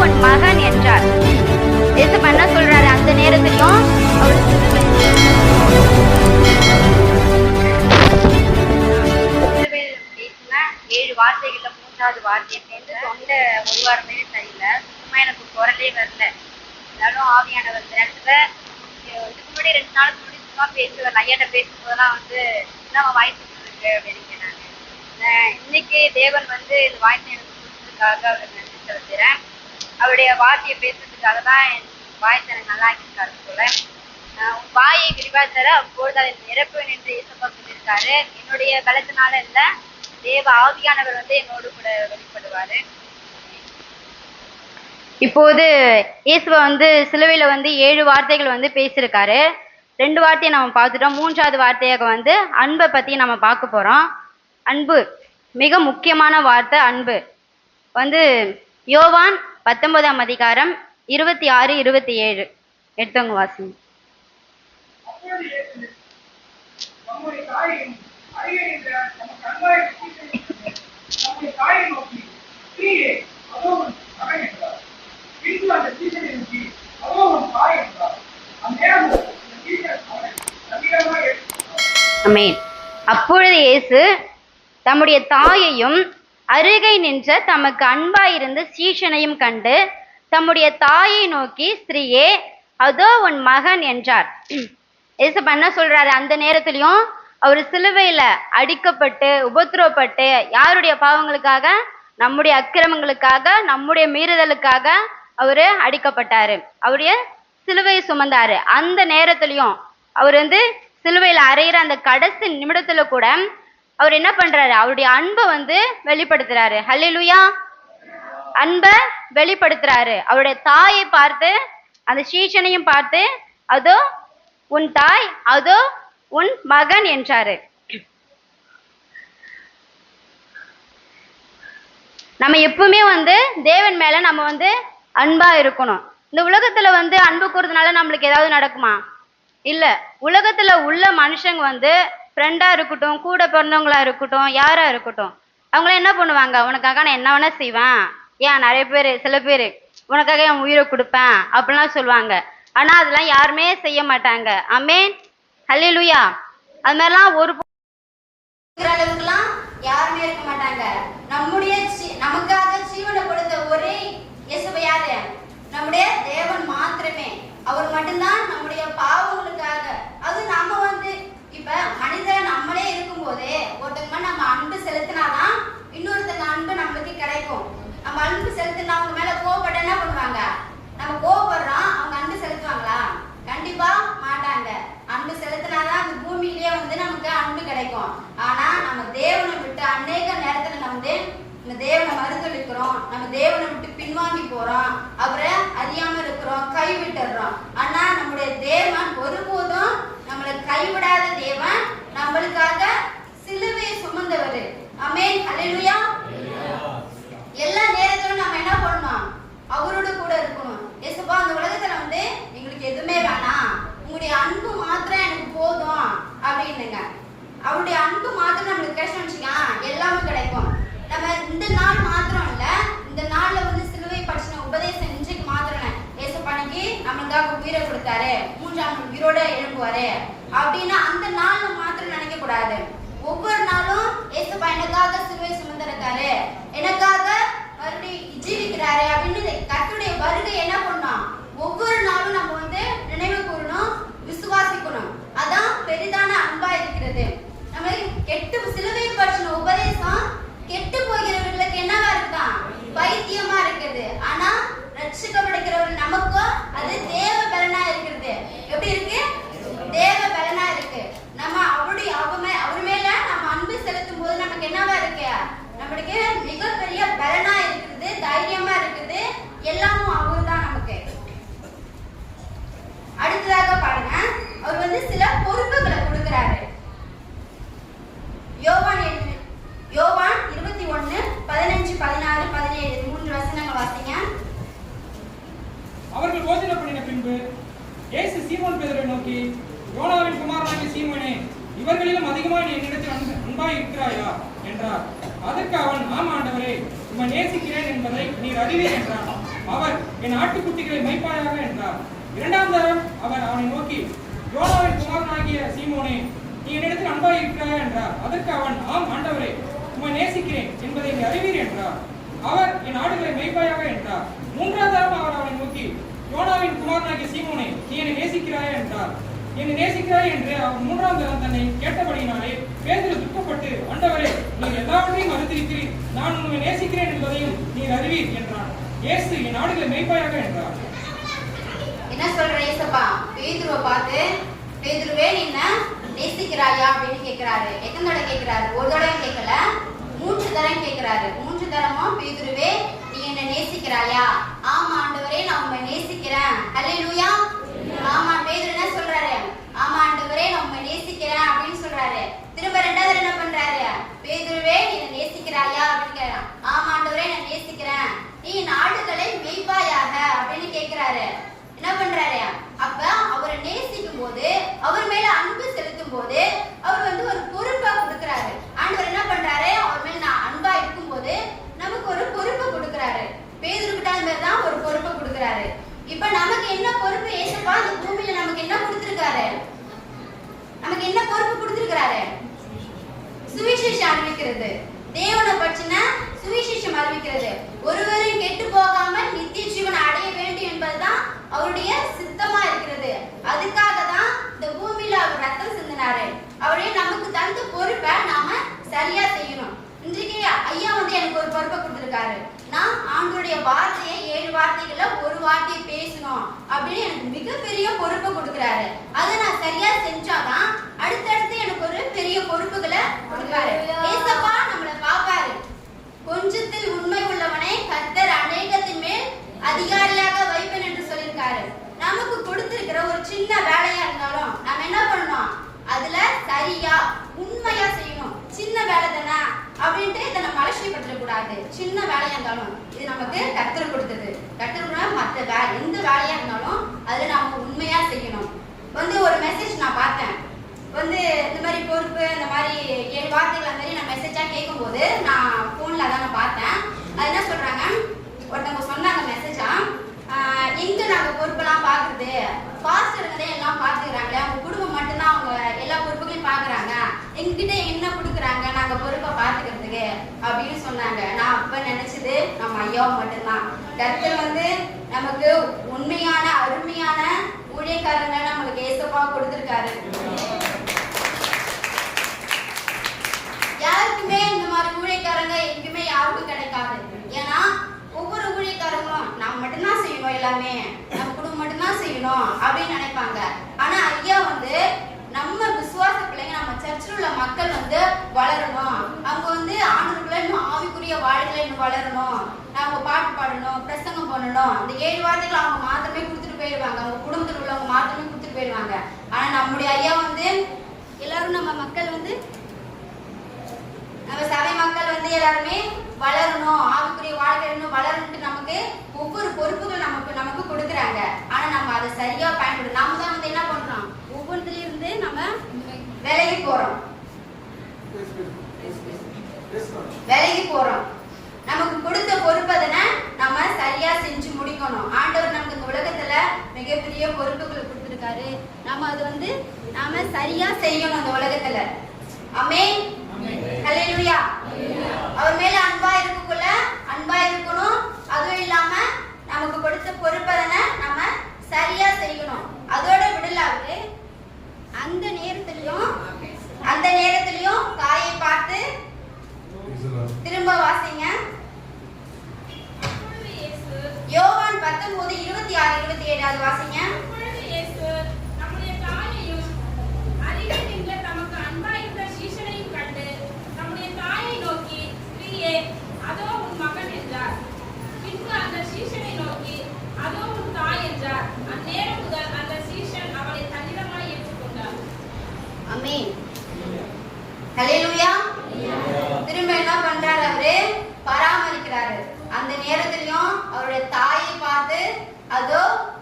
உன் மகன் என்றார். இயேசப்பா என்ன சொல்றாரு அந்த நேரத்திலையும் பேசின 7 வார்த்தைகள்ல 3வது வார்த்தை சேர்ந்து தொண்டை ஒரு வாரமே சரியில்லை, சுத்தமா எனக்கு குரலே வரல. இருந்தாலும் ஆவியானவர் நேரத்துல இதுக்கு முன்னாடி 2 நாளுக்கு முன்னாடி சும்மா பேசுவேன், ஐயாட்ட பேசும்போதெல்லாம் நம்ம வாய்ஸ் இருக்கு அப்படின்னு நான் இன்னைக்கு தேவன் இந்த வாய்ஸை எனக்கு கொடுத்ததுக்காக அவருக்கு நன்றி செலுத்துறேன். அவருடைய வார்த்தையை பேசுறதுக்காக தான் என் வாய்ஸ் எனக்கு நல்லா ஆக்கியிருக்காரு போல. உன் வாயை விரிவா தர அப்பொழுது அதை நிரப்புவேன் என்று இயேசப்பா சொல்லியிருக்காரு. என்னுடைய பலத்தினால இல்ல, தேவ ஆவியானவர் என்னோடு கூட வெளிப்படுவாரு. இப்போது இயேசுவ சிலுவையில 7 வார்த்தைகள் பேசியிருக்காரு. 2 வார்த்தையை நம்ம பார்த்துட்டோம். 3வது வார்த்தையாக அன்பை பத்தி நம்ம பார்க்க போறோம். அன்பு மிக முக்கியமான வார்த்தை. அன்பு யோவான் 19ஆம் அதிகாரம் 26, 27 எடுத்தவங்க வாசிங்க. ஆமென். அப்பொழுது இயேசு தம்முடைய தாயையும் அருகே நின்ற தமக்கு அன்பாயிருந்த சீஷனையும் கண்டு தம்முடைய தாயை நோக்கி, ஸ்திரீயே, அதோ உன் மகன் என்றார். இயேசப்பா என்ன சொல்றாரு அந்த நேரத்திலையும்? அவர் சிலுவையில அடிக்கப்பட்டு உபத்திரவப்பட்டு யாருடைய பாவங்களுக்காக? நம்முடைய அக்கிரமங்களுக்காக, நம்முடைய மீறுதலுக்காக அவரு அடிக்கப்பட்டாரு. அவருடைய சிலுவையை சுமந்தாரு. அந்த நேரத்திலையும் அவர் சிலுவையில அறையிற அந்த கடைசி நிமிடத்துல கூட அவர் என்ன பண்றாரு? அவருடைய அன்பை வெளிப்படுத்துறாரு. ஹல்லேலூயா. அன்பை வெளிப்படுத்துறாரு. அவருடைய தாயை பார்த்து, அந்த சீஷனையும் பார்த்து, அதோ உன் தாய், அதோ உன் மகன் என்றாரு. நம்ம எப்பவுமே தேவன் மேல நம்ம அன்பா இருக்கணும். இந்த உலகத்துல அன்பு கூறதுனால நம்மளுக்கு ஏதாவது நடக்குமா? இல்ல. உலகத்துல உள்ள மனுஷங்க ஃப்ரெண்டா இருக்கட்டும், கூட பிறந்தவங்களா இருக்கட்டும், யாரா இருக்கட்டும், அவங்களாம் என்ன பண்ணுவாங்க? உனக்காக நான் என்ன வேணா செய்வேன், ஏன் நிறைய பேர், சில பேர் உனக்காக என் உயிரை கொடுப்பேன் அப்படிலாம் சொல்லுவாங்க. ஆனா அதெல்லாம் யாருமே செய்ய மாட்டாங்க. ஆமென். ஹல்லேலூயா. அது மாதிரிலாம் ஒரு அளவுக்குலாம் யாருமே இருக்க மாட்டாங்க. நமக்காக ஜீவனை கொடுத்த ஒரே இயேசுவை யாரு? நம்முடைய தேவன் மாத்திரமே. அவர் மட்டும்தான் நம்முடைய பாவங்களுக்காக. அது நம்ம இப்ப மனிதன் நம்மளே இருக்கும் போதே ஒருத்தங்க நம்ம அன்பு செலுத்தினாதான் இன்னொருத்தங்க அன்பு நம்மளுக்கு கிடைக்கும். நம்ம அன்பு செலுத்தினா அவங்க மேல கோவப்பட என்ன பண்ணுவாங்க? நம்ம கோவப்படுறோம், அவங்க அன்பு செலுத்துவாங்களா? கண்டிப்பா மாட்டாங்க. அன்பு செலுத்தினாதான் அந்த பூமியிலேயே நமக்கு அன்பு கிடைக்கும். ஆனா நம்ம தேவனை விட்டு அநேக நேரத்துல நம்ம தேவனை மறுதளிக்கிறோம், நம்ம தேவனை விட்டு பின்வாங்கி போறோம், அவரை அறியாம இருக்கிறோம், கைவிட்டுறோம். ஆனா நம்முடைய தேவன் ஒருபோதும் நம்மளை கைவிடாத தேவன், நம்மளுக்காக சிலுவையை சுமந்தவர். ஆமென். ஹல்லேலூயா. எல்லா நேரத்திலும் நம்ம என்ன பண்ணணும்? அவரோட கூட இருக்கணும். இயேசுப்பா அந்த உலகத்துல எங்களுக்கு எதுவுமே வேணாம், உங்களுடைய அன்பு மாத்திரம் எனக்கு போதும் அப்படின்னுங்க. அவருடைய அன்பு மாத்திரம் நம்மளுக்கு கிடைச்சோம்னு வச்சுக்கோங்க, எல்லாமே கிடைக்கும். நம்ம இந்த நாள் மாத்திரம் இல்ல, இந்த நாள்ல சிலுவை பற்றின உபதேசம் இன்றைக்கு மாத்திரம் இயேசுப்பானிக்கு நம்மளுக்காக உயிரை கொடுத்தாரு, 3ஆம் நாள் உயிரோட எழும்புவாரு அப்படின்னா அந்த நாள்ல மாத்திரம் நினைக்க கூடாது. ஒவ்வொரு நாளும் இயேசுப்பா எனக்காக சிலுவை சுமந்திருக்காரு, எனக்காக மறுபடியும் ஜீவிக்கிறாரு அப்படின்னு கர்த்தருடைய வருகை என்ன பண்ணோம்? ஒவ்வொரு நாளும் நம்ம நினைவு கூறணும், விசுவாசிக்கணும். அதான் பெரிதான அன்பா இருக்கிறது. நம்ம சிலுவை பற்றின உபதேசம் கெட்டு போகிறவர்களுக்கு என்னவா இருக்கா? பைத்தியமா இருக்குது. ஆனா ரட்சிக்கப்படுகிறவர்கள் நமக்கும் அது தேவ பலனா இருக்கிறது. எப்படி இருக்கு? தேவ பலனா இருக்கு. நம்ம அவர் மேல நம்ம அன்பு செலுத்தும் போது நமக்கு என்னவா இருக்கு? நம்மளுக்கு மிகப்பெரிய பலனா இருக்குது, தைரியமா இருக்குது. எல்லாமும் அவர்தான் நமக்கு. அடுத்ததாக பாருங்க, அவர் சில பொறுப்புகளை கொடுக்கிறாரு. யோவான் 21, 15, 16, 17 3 வசனங்கள் வாசிங்க. அவர்கள் போஜன பண்ணின பின்பு இயேசு சீமோன் பேதுருவை நோக்கி, யோனாவின் குமாரனாகிய சீமோனே, இவர்களிலும் அதிகமாக நீ என்னிடத்தில் அன்பாய் இருக்கிறாயா என்றார். அதற்கு அவன், ஆம் ஆண்டவரே, உம்மை நேசிக்கிறேன் என்பதை நீர் அறிவீர் என்றான். அவர் என் ஆட்டுக்குட்டிகளை மேய்ப்பாயாக என்றார். இரண்டாம் தரம் அவர் அவனை நோக்கி, யோனாவின் குமாரனாகிய சீமோனே, நீ என்னிடத்தில் அன்பாய் இருக்கிறாயா என்றார். அதற்கு அவன், ஆம் ஆண்டவரே, உம்மை நேசிக்கிறேன் என்பதை நீ அறிவீர் என்றார். அவர் என் ஆடுகளை மேய்ப்பாயாக என்றார். மூன்றாம் தரம் அவர் அவனை நோக்கி, யோனாவின் குமாரனாகிய சீமோனே, நீ என்னை நேசிக்கிறாயா என்றார். என்னை நேசிக்கிறாய் என்று அவன் மூன்றாம் தரம் தன்னை கேட்டபடியினாலே பேதுரு துக்கப்பட்டு, ஆண்டவரே, நீர் எல்லாவற்றையும் மறுத்திருக்கிறீர், நான் உண்மை நேசிக்கிறேன் என்பதையும் நீர் அறிவீர் என்றான். இயேசு, என் ஆடுகளை மேய்ப்பாயாக என்றார். என்ன சொல்ற ஏசப்பா? பேதுருவை பார்த்து, பேதுருவே நீ என்ன நேசிக்கிறாயா அப்படின்னு கேட்கிறாரு. எத்தனை தடவை கேட்கிறாரு? ஒரு தடவை கேட்கல, 3 தரம் கேட்கிறாரு. 3 தரமும் பேதுருவே நீ என்ன நேசிக்கிறாயா? ஆமா ஆண்டவரே, நான் உண்மை நேசிக்கிறேன். அல்லேலூயா. ஆமா. பேதுரு என்ன சொல்றாரு? ஆமா ஆண்டவரே, நான் உண்மை நேசிக்கிறேன் அப்படின்னு சொல்றாரு. திரும்ப 2வது என்ன பண்றாரு? பேதுருவே நீ என்ன நேசிக்கிறாயா அப்படின்னு கேட்கிறான். ஆமா ஆண்டவரே, நான் நேசிக்கிறேன். நீ நாடுகளை மேய்ப்பாயாக அப்படின்னு கேட்கிறாரு. என்ன பண்றாரு? அப்ப அவரை நேசிக்கும் போது, அவர் மேல அன்பு செலுத்தும் போது, அவர் வந்து ஒரு பொறுப்பை கொடுக்கிறாரு. ஆண்டவர் என்ன பண்றாரு? அவர் மேல நான் அன்பா இருக்கும் போது நமக்கு ஒரு பொறுப்பை கொடுக்கிறாரு. பேதுருக்கிட்ட அந்த மாதிரி தான் ஒரு பொறுப்பை கொடுக்கிறாரு. இப்ப நமக்கு என்ன பொறுப்பு ஏசப்பா இந்த பூமியில நமக்கு என்ன கொடுத்திருக்காரு? நமக்கு என்ன பொறுப்பு கொடுத்திருக்காரு? சுவிசேஷம் அறிவிக்கிறது, தேவனை பற்றின சுவிசேஷம் அறிவிக்கிறது. ஒருவரும் கெட்டு போகாமல் நித்திய ஜீவனை அடைய வேண்டும் என்பதுதான் அவருடைய சித்தமா இருக்கிறது. அதுக்காக தான் இந்த பூமியில அவர் ரத்தம் சிந்தினாரு. அவரே நமக்கு தந்த பொறுப்பை நாம சரியா செய்யணும். இன்றைக்கு ஐயா வந்து எனக்கு ஒரு பொறுப்பை கொடுத்திருக்காரு. நான் ஆண்டவருடைய வார்த்தையை 7 வார்த்தைகள்ல ஒரு வார்த்தையை பேசணும் அப்படின்னு எனக்கு மிகப்பெரிய பொறுப்பை கொடுக்கிறாரு. அதை நான் சரியா செஞ்சாதான் அடுத்தடுத்து எனக்கு ஒரு பெரிய பொறுப்புகளை கொடுக்கிறாரு. ஏசப்பா நம்மளை பாப்பாரு. கொஞ்சத்தில் உண்மை உள்ளவனை கர்த்தர் அநேகத்தின் மேல் அதிகாரியாக வைப்பேன் என்று சொல்லியிருக்காரு. நமக்கு கொடுத்திருக்கிற ஒரு சின்ன வேலையா இருந்தாலும் நாம என்ன பண்ணணும்? அதுல சரியா உண்மையா செய்யணும். சின்ன வேலை தானே அப்படின்ட்டு இதை நம்ம அலட்சியப்படுத்த கூடாது. சின்ன வேலையா இருந்தாலும் இது நமக்கு கர்த்தர் கொடுத்தது. கர்த்தர் மற்ற எந்த வேலையா இருந்தாலும் அதுல நாம உண்மையா செய்யணும். வந்து ஒரு மெசேஜ் நான் பார்த்தேன். வந்து இந்த மாதிரி பொறுப்பு, இந்த மாதிரி 7 வார்த்தைகள் அந்த மாதிரி நான் மெசேஜா கேட்கும்போது நான் போன்ல தான் நான் பார்த்தேன். அது என்ன சொல்றாங்க, ஒருத்தவங்க சொன்னாங்க மெசேஜா, எங்க நாங்க பொறுப்பெல்லாம் பாக்குறது, பாஸ்டருங்க எல்லாம் பாத்துக்கிறாங்களே, அவங்க குடும்பம் மட்டும்தான் அவங்க எல்லா பொறுப்புகளையும் பாக்குறாங்க, எங்ககிட்ட என்ன கொடுக்குறாங்க நாங்க பொறுப்பை பாத்துக்கிறதுக்கு அப்படின்னு சொன்னாங்க. நான் அப்ப நினைச்சது நம்ம ஐயாவும் மட்டும்தான். கர்த்தர் வந்து நமக்கு உண்மையான அருமையான ஊழியக்காரங்க நமக்கு ஏசப்பா கொடுத்திருக்காரு. யாருக்குமே இந்த மாதிரி ஊழியக்காரங்க எங்குமே யாருக்கும் கிடைக்காது. ஏன்னா ஒவ்வொரு ஊழியக்காரங்களும் நம்ம மட்டும்தான் செய்யணும், எல்லாமே நம்ம குடும்பம் மட்டும்தான் செய்யணும் அப்படின்னு நினைப்பாங்க. ஆனா ஐயா வந்து நம்ம விசுவாச பிள்ளைங்க, நம்ம சர்ச்சில் உள்ள மக்கள் வந்து வளரணும், அவங்க வந்து ஆண்டவருக்குள்ள இன்னும் ஆவிக்குரிய வாழ்க்கையில இன்னும் வளரணும், அவங்க பாட்டு பாடணும், பிரசங்கம் பண்ணணும். அந்த 7 வார்த்தைகள் அவங்க மாத்திரமே கொடுத்துட்டு போயிடுவாங்க, அவங்க குடும்பத்தில் உள்ளவங்க மாத்திரமே கொடுத்துட்டு போயிடுவாங்க. ஆனா நம்முடைய ஐயா வந்து எல்லாரும் நம்ம மக்கள் வந்து நம்ம சபை மக்கள் வந்து எல்லாருமே வளரணும், ஆவிக்குரிய வாழ்க்கை இன்னும் வளரணும்னு நமக்கு ஒவ்வொரு பொறுப்புகள் நமக்கு கொடுக்குறாங்க. ஆனா நம்ம அதை சரியா பயன்படுத்த நாம தான் வந்து என்ன பண்றோம், ஒவ்வொன்றுல இருந்து நம்ம விலகி போறோம். நமக்கு கொடுத்த பொறுப்பை தானே நம்ம சரியா செஞ்சு முடிக்கணும். ஆண்டவர் நமக்கு இந்த உலகத்துல மிகப்பெரிய பொறுப்புகள் கொடுத்துருக்காரு. நம்ம அது வந்து நாம சரியா செய்யணும் இந்த உலகத்துல. ஆமென். ஹல்லேலூயா. அவர் மேல அன்பா இருக்கணும். அதுவும் இல்லாம நமக்கு கொடுத்த பொறுப்பை தானே நம்ம சரியா செய்யணும். அதோட விடலாவது அந்த நேரத்திலையும் காயை பார்த்து திரும்ப வாசிங்க. யோவான் 19:26-27 அது வாசிங்க. அதோ உன் மகன் என்றார். பின்பு அந்த சீஷனை நோக்கி அதோ உன் தாய் என்றார். அந்நேரம் முதல் அந்த சீஷன் அவளை தன்னிடமாய் ஏற்றுக்கொண்டார். ஆமென். ஹல்லேலூயா. திரும்ப என்ன பண்றாரு? அவரு பராமரிக்கிறாரு. அந்த நேரத்திலையும் அவருடைய தாயை பார்த்து அதோ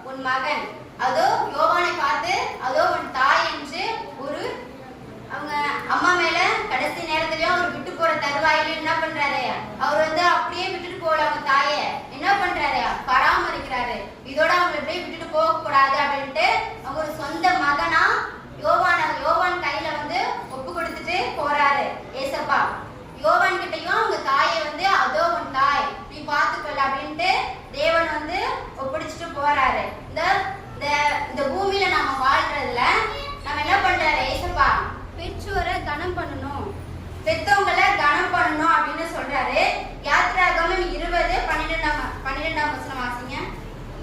உன் மகன், அதோ யோவானை பார்த்து அதோ உன் தாய் என்று ஒரு அவங்க அம்மா மேல கடைசி நேரத்திலயும் அவர் விட்டு போற தருவாயில என்ன பண்றாரு? அவர் வந்து அப்படியே விட்டுட்டு போல அவங்க தாயை என்ன பண்றாரு? இதோட அவங்க எப்படி விட்டுட்டு போக கூடாது அப்படின்ட்டு அவங்க ஒரு சொந்த மகனா யோவான் கையில வந்து ஒப்பு கொடுத்துட்டு போறாரு ஏசப்பா. யோவான் கிட்டையும் அவங்க தாயை வந்து அதோ உன் தாய் நீ பாத்துக்கல அப்படின்ட்டு தேவன் வந்து ஒப்படைச்சிட்டு போறாரு. இந்த பூமியில நாம வாழ்றதுல நம்ம என்ன பண்றாரு ஏசப்பா? பெற்றோரை கனம் பண்ணணும், பெத்தவங்களை கனம் பண்ணணும் அப்படின்னு சொல்றாரு. யாத்திராகமம் 20:12 வசனம் வாசிங்க.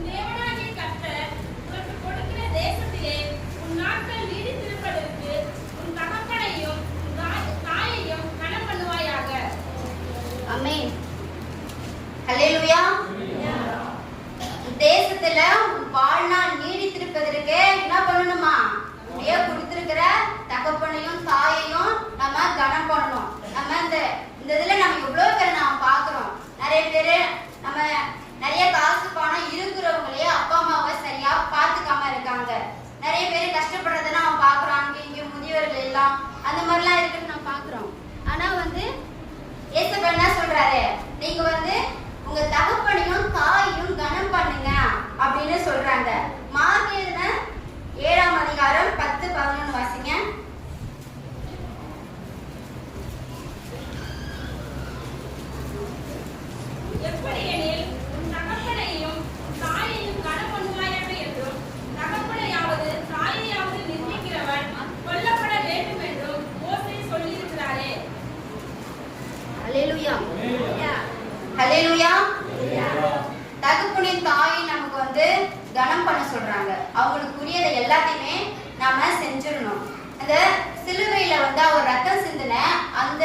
தேவனாகிய கர்த்தர் உனக்கு கொடுக்கிற தேசத்திலே உன் நாட்கள் நீடித்திருப்பதற்கு உன் தகப்பனையும் உன் தாயையும் கனம் பண்ணுவாயாக. ஆமென். ஹல்லேலூயா. தேசத்துல உன் வாழ்நாள் நீடித்திருப்பதற்கு என்ன பண்ணணுமா? உடைய கொடுத்திருக்கிற தகப்பனையும் தாயையும் நம்ம கனம் பண்ணணும். நம்ம இந்த இதுல நம்ம எவ்வளவு பேரை நாம பாக்குறோம். நிறைய பேரு நம்ம நிறைய காசு பணம் இருக்கிறவங்களே அப்பா அம்மாவை சரியா பாத்துக்காம இருக்காங்க. நிறைய பேர் கஷ்டப்படுறத நம்ம பாக்குறோம். அங்கே இங்கே முதியவர்கள் எல்லாம் அந்த மாதிரிலாம் இருக்குன்னு நம்ம பாக்குறோம். ஆனா வந்து ஏசப்பா என்ன சொல்றாரு? நீங்க வந்து உங்க தகப்பனையும் தாயையும் கனம் பண்ணுங்க அப்படின்னு சொல்றாங்க. மார்க் எழுதின 7:10-11 வாசிங்க. எப்படியெனில் உன் தகப்பனையும் தாயையும் கனம் பண்ணுவாயாக என்றும் தகப்பனையாவது தாயையாவது நிந்திக்கிறவன் கொல்லப்பட வேண்டும் என்றும் மோசே சொல்லியிருக்கிறாரே. ஹல்லேலூயா. ஹல்லேலூயா. தகப்பனின் தாயை நமக்கு வந்து கனம் பண்ண சொல்றாங்க. அவங்களுக்குரியதை எல்லாத்தையுமே நாம செஞ்சிடணும். அந்த சிலுவையில வந்து அவர் ரத்தம் சிந்தின அந்த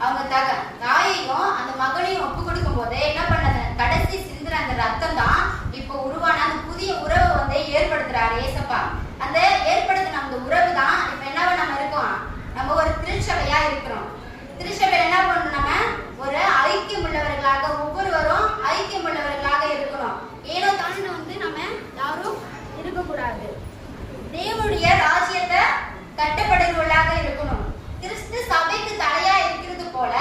அவங்க தாயையும் அந்த மகனையும் ஒப்பு கொடுக்கும் போது என்ன பண்ணது? கடைசி சிந்துற அந்த ரத்தம் தான் இப்போ உருவான அந்த புதிய உறவை வந்து ஏற்படுத்துறாரு ஏசப்பா. அந்த ஏற்படுத்தின அந்த உறவு தான் இப்ப என்னவா நம்ம இருக்கோம்? நம்ம ஒரு திருச்சபையா இருக்கிறோம். திருச்சபையில என்ன பண்ணணும்? நம்ம ஒரு ஐக்கியம் உள்ளவர்களாக, ஒவ்வொருவரும் ஐக்கியம் உள்ளவர்களாக இருக்கணும். ஏனோ தானே வந்து நம்ம யாரும் இருக்கக்கூடாது. தேவனுடைய ராஜ்யத்தை கட்டப்படுகிறவர்களாக இருக்கணும். கிறிஸ்து சபைக்கு தலையா இருக்கிறது போல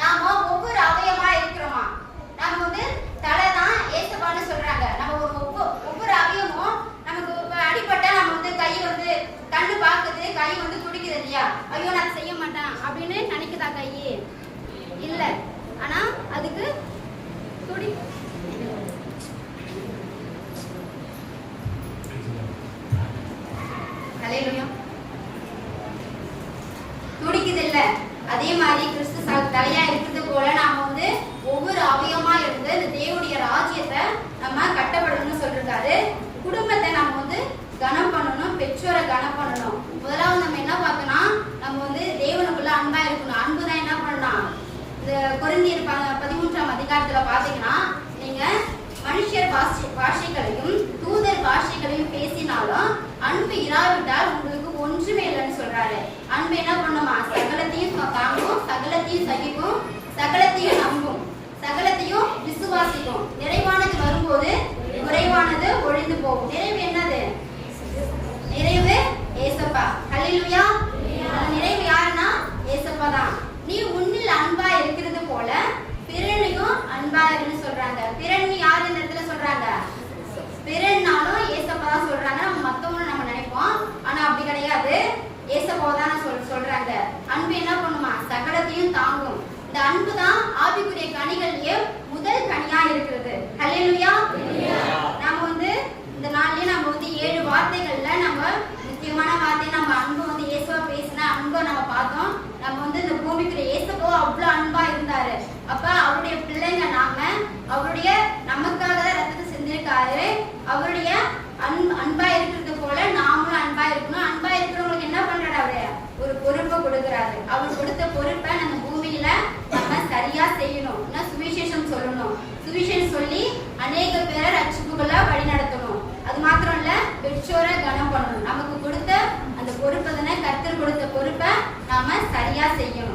நாம ஒவ்வொரு அவயமா இருக்கிறோமா? நம்ம வந்து தலை தான் ஏசப்பான்னு சொல்றாங்க. நம்ம ஒவ்வொரு அவயமும் நமக்கு அடிப்பட்டா நம்ம வந்து கை வந்து கண்ணு பாக்குது, கை வந்து துடிக்குது இல்லையா? ஐயோ நான் செய்ய மாட்டேன் அப்படின்னு நினைக்குதா கை? இல்ல. ஆனா அதுக்கு துடி ஹல்லேலூயா துடிக்குது இல்ல? அதே மாதிரி கிறிஸ்து தலையா இருக்கிறது போல நாம வந்து ஒவ்வொரு அவயமா இருந்து இந்த தேவனுடைய ராஜ்யத்தை நம்ம கட்டப்படணும்னு சொல்லிருக்காரு. குடும்பத்தை நம்ம வந்து கனம் பண்ணணும், பெற்றோரை கனம் பண்ணணும். முதலாவது நம்ம என்ன பார்த்தோம்னா நம்ம வந்து தேவனுக்குள்ள அன்பா இருக்கணும். அன்பு தான் என்ன பண்ணணும்? இந்த கொரிந்தியர் 13ஆம் அதிகாரத்துல பாத்தீங்கன்னா நீங்க மனுஷர் பாஷைகளையும் தூதர் பாஷைகளையும் பேசினாலும் அன்பு இராவிட்டால் உங்களுக்கு ஒன்றுமே இல்லைன்னு சொல்றாரு. அன்பு என்ன பண்ணுமா? சகலத்தையும் தாங்கும், சகலத்தையும் சகிக்கும், சகலத்தையும் நம்பும், சகலத்தையும் விசுவாசிக்கும். நிறைவானது வரும்போது குறைவானது ஒழிந்து போகும். நிறைவு என்னது? நிறைவு ஏசப்பா. ஹல்லேலூயா. நிறைவு யாருன்னா ஏசப்பா தான். நீ உன்னில் அன்பா இருக்கிறது போல பிறனையும் அன்பா இருக்குன்னு சொல்றாங்க. பிறன் யாரு இந்த இடத்துல சொல்றாங்க? பிறன்னாலும் ஏசப்பா தான் சொல்றாங்க. நம்ம மத்தவங்க நம்ம நினைப்போம், ஆனா அப்படி கிடையாது. ஏசப்பா தான் சொல்றாங்க. அன்பு என்ன பண்ணுமா? சகலத்தையும் தாங்கும். இந்த அன்பு தான் ஆவிக்குரிய கனிகளிலேயே முதல் கனியா இருக்கிறது. ஹல்லேலூயா. நம்ம வந்து இந்த நாள்லயே நம்ம வந்து 7 வார்த்தைகள்ல நம்ம முக்கியமான வார்த்தை நம்ம அன்பு வந்து இயேசுவா பேசின அன்பை நம்ம பார்த்தோம். நம்ம வந்து இந்த பூமிக்குள்ள இயேசுவோ அவ்வளவு அன்பா இருந்தாரு. அப்ப அவருடைய பிள்ளைங்க நாம அவருடைய நமக்காக தான் ரத்தத்தை செஞ்சிருக்காரு. அவருடைய அன்பா இருக்கிறது போல நாமளும் அன்பா இருக்கணும். அன்பா இருக்கிறவங்களுக்கு என்ன பண்றாரு? அவரு ஒரு பொறுப்பை கொடுக்கிறாரு. அவர் கொடுத்த பொறுப்பை நம்ம பூமியில நம்ம சரியா செய்யணும். சுவிசேஷம் சொல்லணும். சுவிசேஷம் சொல்லி அநேக பேரை ரட்சிப்புகளா வழி நடத்தணும். அது மாத்திரம் இல்ல, பெற்றோரை கனம் பண்ணணும். நமக்கு கொடுத்த அந்த பொறுப்பை தானே, கர்த்தர் கொடுத்த பொறுப்பை நாம சரியா செய்யணும்.